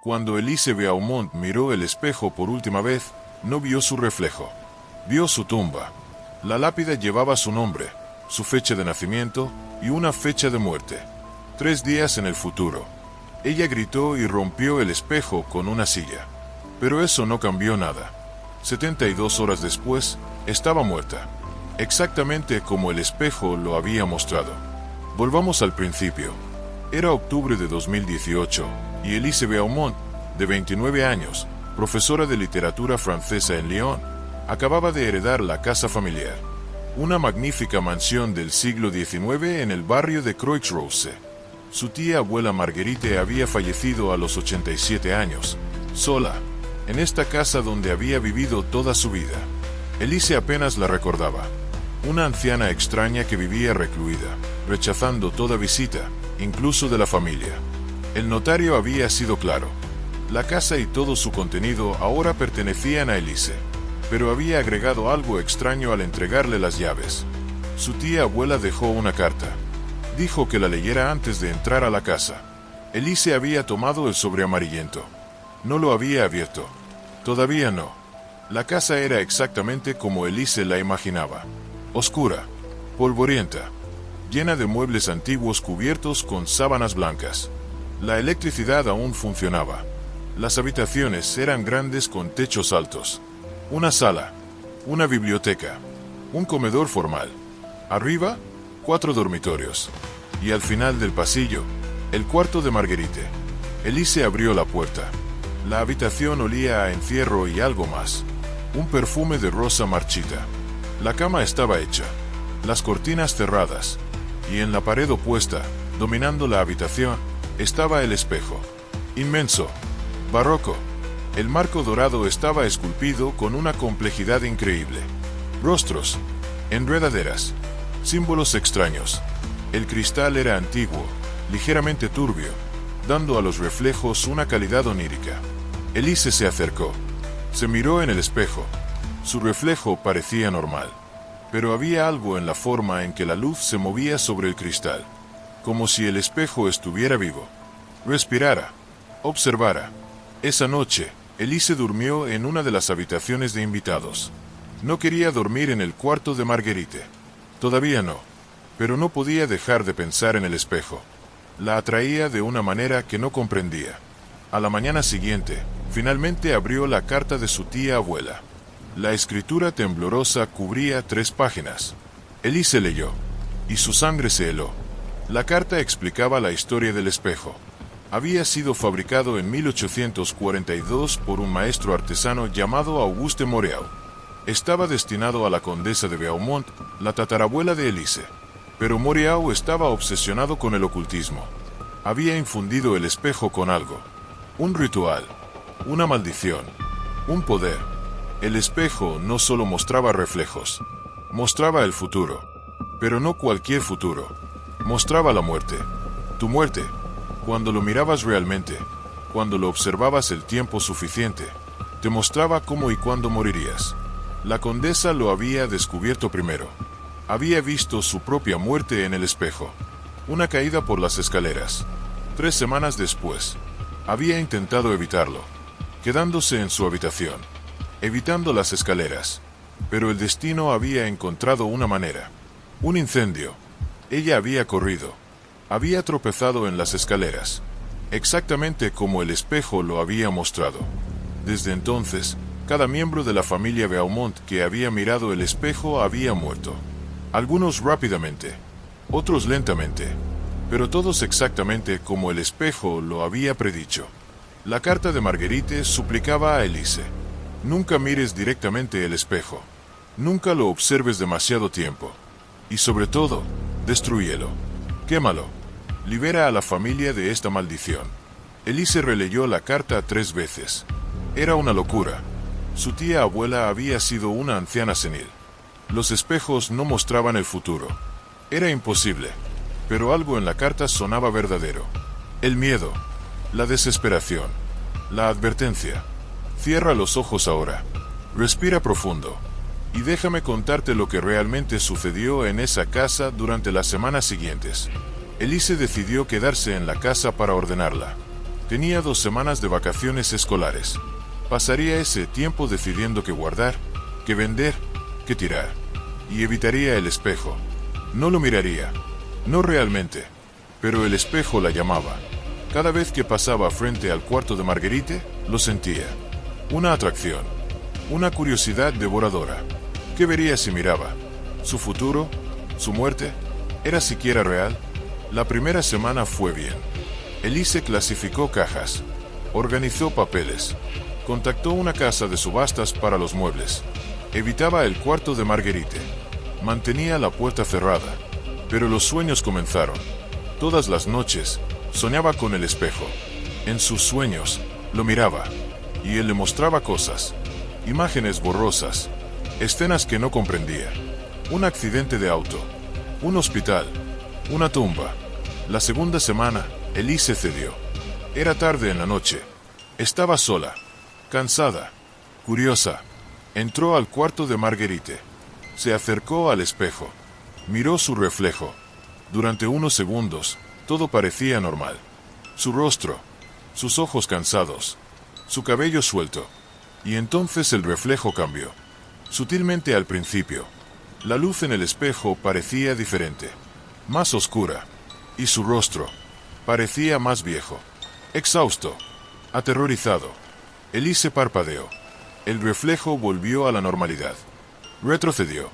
Cuando Elise Beaumont miró el espejo por última vez, no vio su reflejo. Vio su tumba. La lápida llevaba su nombre, su fecha de nacimiento y una fecha de muerte. 3 días en el futuro. Ella gritó y rompió el espejo con una silla. Pero eso no cambió nada. 72 horas después, estaba muerta. Exactamente como el espejo lo había mostrado. Volvamos al principio. Era octubre de 2018, y Elise Beaumont, de 29 años, profesora de literatura francesa en Lyon, acababa de heredar la casa familiar. Una magnífica mansión del siglo XIX en el barrio de Croix-Rousse. Su tía abuela Marguerite había fallecido a los 87 años, sola, en esta casa donde había vivido toda su vida. Elise apenas la recordaba. Una anciana extraña que vivía recluida, rechazando toda visita, incluso de la familia. El notario había sido claro. La casa y todo su contenido ahora pertenecían a Elise, pero había agregado algo extraño al entregarle las llaves. Su tía abuela dejó una carta. Dijo que la leyera antes de entrar a la casa. Elise había tomado el sobre amarillento. No lo había abierto. Todavía no. La casa era exactamente como Elise la imaginaba. Oscura, polvorienta, llena de muebles antiguos cubiertos con sábanas blancas. La electricidad aún funcionaba. Las habitaciones eran grandes con techos altos. Una sala, una biblioteca, un comedor formal. Arriba, 4 dormitorios. Y al final del pasillo, el cuarto de Marguerite. Elise abrió la puerta. La habitación olía a encierro y algo más. Un perfume de rosa marchita. La cama estaba hecha, las cortinas cerradas, y en la pared opuesta, dominando la habitación, estaba el espejo. Inmenso, barroco. El marco dorado estaba esculpido con una complejidad increíble. Rostros, enredaderas, símbolos extraños. El cristal era antiguo, ligeramente turbio, dando a los reflejos una calidad onírica. Elise se acercó. Se miró en el espejo. Su reflejo parecía normal, pero había algo en la forma en que la luz se movía sobre el cristal, como si el espejo estuviera vivo, respirara, observara. Esa noche, Elise durmió en una de las habitaciones de invitados. No quería dormir en el cuarto de Marguerite. Todavía no, pero no podía dejar de pensar en el espejo. La atraía de una manera que no comprendía. A la mañana siguiente, finalmente abrió la carta de su tía abuela. La escritura temblorosa cubría 3 páginas. Elise leyó, y su sangre se heló. La carta explicaba la historia del espejo. Había sido fabricado en 1842 por un maestro artesano llamado Auguste Moreau. Estaba destinado a la condesa de Beaumont, la tatarabuela de Elise. Pero Moreau estaba obsesionado con el ocultismo. Había infundido el espejo con algo. Un ritual, una maldición, un poder. El espejo no solo mostraba reflejos, mostraba el futuro, pero no cualquier futuro. Mostraba la muerte, tu muerte, cuando lo mirabas realmente, cuando lo observabas el tiempo suficiente, te mostraba cómo y cuándo morirías. La condesa lo había descubierto primero. Había visto su propia muerte en el espejo, una caída por las escaleras. 3 semanas después, había intentado evitarlo, quedándose en su habitación, evitando las escaleras, pero el destino había encontrado una manera. Un incendio. Ella había corrido. Había tropezado en las escaleras, exactamente como el espejo lo había mostrado. Desde entonces, cada miembro de la familia Beaumont que había mirado el espejo había muerto. Algunos rápidamente, otros lentamente, pero todos exactamente como el espejo lo había predicho. La carta de Marguerite suplicaba a Elise: nunca mires directamente el espejo. Nunca lo observes demasiado tiempo. Y sobre todo, destrúyelo. Quémalo. Libera a la familia de esta maldición. Elise releyó la carta 3 veces. Era una locura. Su tía abuela había sido una anciana senil. Los espejos no mostraban el futuro. Era imposible. Pero algo en la carta sonaba verdadero. El miedo. La desesperación. La advertencia. Cierra los ojos ahora. Respira profundo. Y déjame contarte lo que realmente sucedió en esa casa durante las semanas siguientes. Elise decidió quedarse en la casa para ordenarla. Tenía 2 semanas de vacaciones escolares. Pasaría ese tiempo decidiendo qué guardar, qué vender, qué tirar. Y evitaría el espejo. No lo miraría. No realmente. Pero el espejo la llamaba. Cada vez que pasaba frente al cuarto de Marguerite, lo sentía. Una atracción. Una curiosidad devoradora. ¿Qué vería si miraba? ¿Su futuro? ¿Su muerte? ¿Era siquiera real? La primera semana fue bien. Elise clasificó cajas. Organizó papeles. Contactó una casa de subastas para los muebles. Evitaba el cuarto de Marguerite. Mantenía la puerta cerrada. Pero los sueños comenzaron. Todas las noches, soñaba con el espejo. En sus sueños, lo miraba. Y él le mostraba cosas. Imágenes borrosas. Escenas que no comprendía. Un accidente de auto. Un hospital. Una tumba. La segunda semana, Elise cedió. Era tarde en la noche. Estaba sola. Cansada. Curiosa. Entró al cuarto de Marguerite. Se acercó al espejo. Miró su reflejo. Durante unos segundos, todo parecía normal. Su rostro, sus ojos cansados, su cabello suelto. Y entonces el reflejo cambió. Sutilmente al principio. La luz en el espejo parecía diferente. Más oscura. Y su rostro parecía más viejo. Exhausto. Aterrorizado. Elise parpadeó. El reflejo volvió a la normalidad. Retrocedió.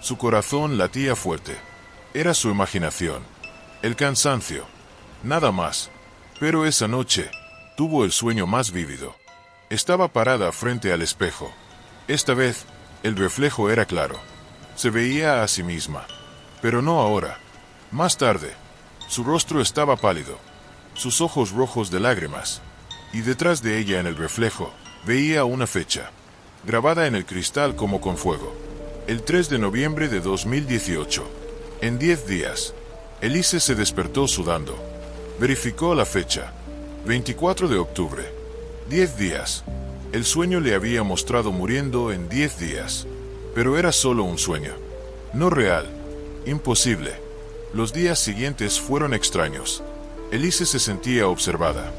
Su corazón latía fuerte. Era su imaginación. El cansancio. Nada más. Pero esa noche, tuvo el sueño más vívido. Estaba parada frente al espejo. Esta vez, el reflejo era claro. Se veía a sí misma. Pero no ahora. Más tarde. Su rostro estaba pálido. Sus ojos rojos de lágrimas. Y detrás de ella en el reflejo, veía una fecha. Grabada en el cristal como con fuego. El 3 de noviembre de 2018. En 10 días. Elise se despertó sudando. Verificó la fecha. 24 de octubre. 10 días. El sueño le había mostrado muriendo en 10 días. Pero era solo un sueño. No real. Imposible. Los días siguientes fueron extraños. Elise se sentía observada.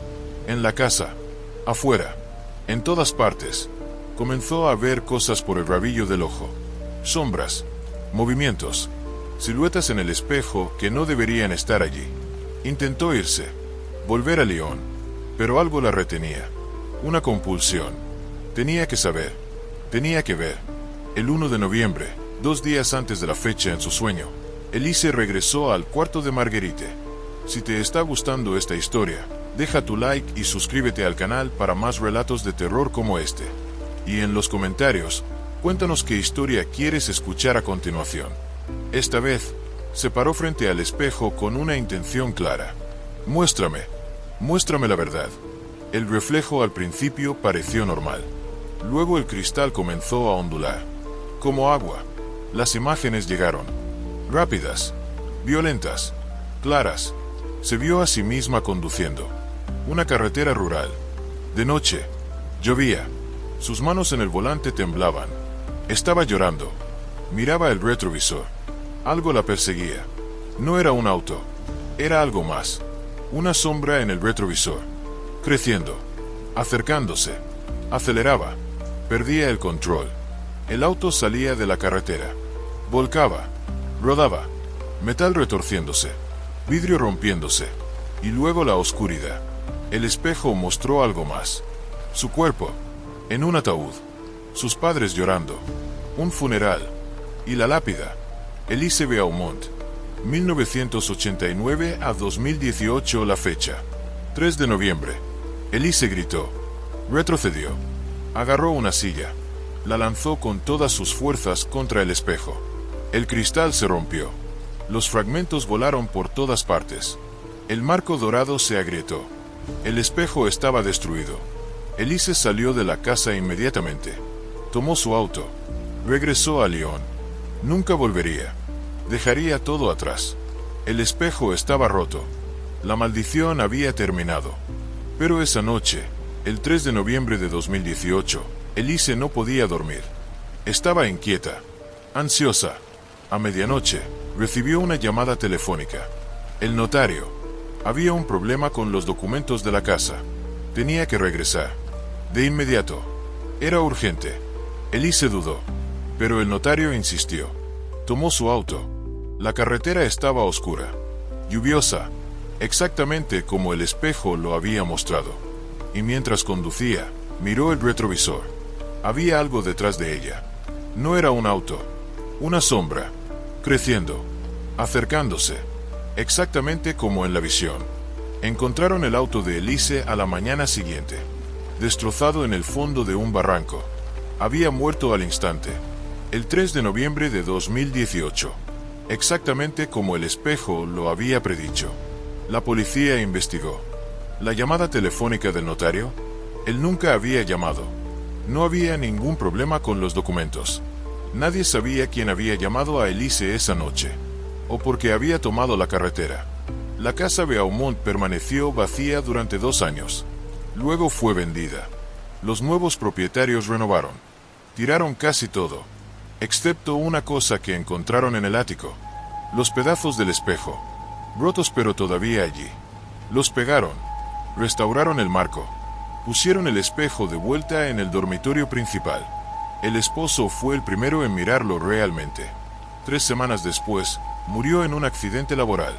En la casa. Afuera. En todas partes. Comenzó a ver cosas por el rabillo del ojo. Sombras. Movimientos. Siluetas en el espejo que no deberían estar allí. Intentó irse. Volver a Lyon. Pero algo la retenía. Una compulsión. Tenía que saber. Tenía que ver. El 1 de noviembre, 2 días antes de la fecha en su sueño, Elise regresó al cuarto de Marguerite. Si te está gustando esta historia, deja tu like y suscríbete al canal para más relatos de terror como este. Y en los comentarios, cuéntanos qué historia quieres escuchar a continuación. Esta vez, se paró frente al espejo con una intención clara. Muéstrame la verdad. El reflejo al principio pareció normal. Luego el cristal comenzó a ondular. Como agua. Las imágenes llegaron. Rápidas. Violentas. Claras. Se vio a sí misma conduciendo. Una carretera rural. De noche. Llovía. Sus manos en el volante temblaban. Estaba llorando. Miraba el retrovisor. Algo la perseguía. No era un auto. Era algo más. Una sombra en el retrovisor. Creciendo. Acercándose. Aceleraba. Perdía el control. El auto salía de la carretera. Volcaba. Rodaba. Metal retorciéndose. Vidrio rompiéndose. Y luego la oscuridad. El espejo mostró algo más. Su cuerpo. En un ataúd. Sus padres llorando. Un funeral. Y la lápida. Elise Beaumont. 1989 a 2018 la fecha. 3 de noviembre. Elise gritó. Retrocedió. Agarró una silla. La lanzó con todas sus fuerzas contra el espejo. El cristal se rompió. Los fragmentos volaron por todas partes. El marco dorado se agrietó. El espejo estaba destruido. Elise salió de la casa inmediatamente. Tomó su auto. Regresó a Lyon. Nunca volvería. Dejaría todo atrás. El espejo estaba roto. La maldición había terminado. Pero esa noche, el 3 de noviembre de 2018, Elise no podía dormir. Estaba inquieta, ansiosa. A medianoche, recibió una llamada telefónica. El notario. Había un problema con los documentos de la casa. Tenía que regresar. De inmediato. Era urgente. Elise dudó. Pero el notario insistió. Tomó su auto. La carretera estaba oscura. Lluviosa. Exactamente como el espejo lo había mostrado. Y mientras conducía, miró el retrovisor. Había algo detrás de ella. No era un auto. Una sombra. Creciendo. Acercándose. Exactamente como en la visión. Encontraron el auto de Elise a la mañana siguiente. Destrozado en el fondo de un barranco. Había muerto al instante. El 3 de noviembre de 2018. Exactamente como el espejo lo había predicho. La policía investigó. La llamada telefónica del notario. Él nunca había llamado. No había ningún problema con los documentos. Nadie sabía quién había llamado a Elise esa noche. O por qué había tomado la carretera. La casa Beaumont permaneció vacía durante 2 años. Luego fue vendida. Los nuevos propietarios renovaron. Tiraron casi todo. Excepto una cosa que encontraron en el ático. Los pedazos del espejo. Rotos pero todavía allí. Los pegaron. Restauraron el marco. Pusieron el espejo de vuelta en el dormitorio principal. El esposo fue el primero en mirarlo realmente. 3 semanas después, murió en un accidente laboral.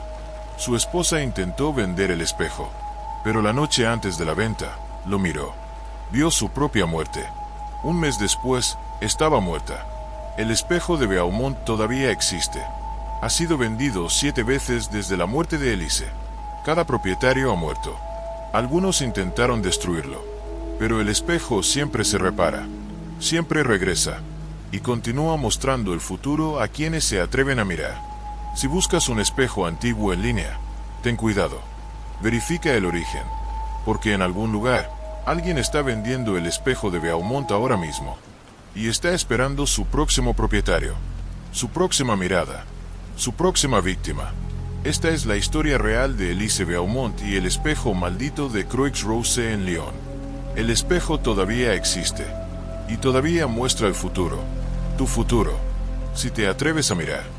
Su esposa intentó vender el espejo, pero la noche antes de la venta, lo miró. Vio su propia muerte. 1 mes después, estaba muerta. El espejo de Beaumont todavía existe. Ha sido vendido 7 veces desde la muerte de Elise. Cada propietario ha muerto. Algunos intentaron destruirlo, pero el espejo siempre se repara. Siempre regresa. Y continúa mostrando el futuro a quienes se atreven a mirar. Si buscas un espejo antiguo en línea, ten cuidado. Verifica el origen. Porque en algún lugar, alguien está vendiendo el espejo de Beaumont ahora mismo. Y está esperando su próximo propietario. Su próxima mirada. Su próxima víctima. Esta es la historia real de Elise Beaumont y el espejo maldito de Croix-Rousse en Lyon. El espejo todavía existe. Y todavía muestra el futuro. Tu futuro. Si te atreves a mirar.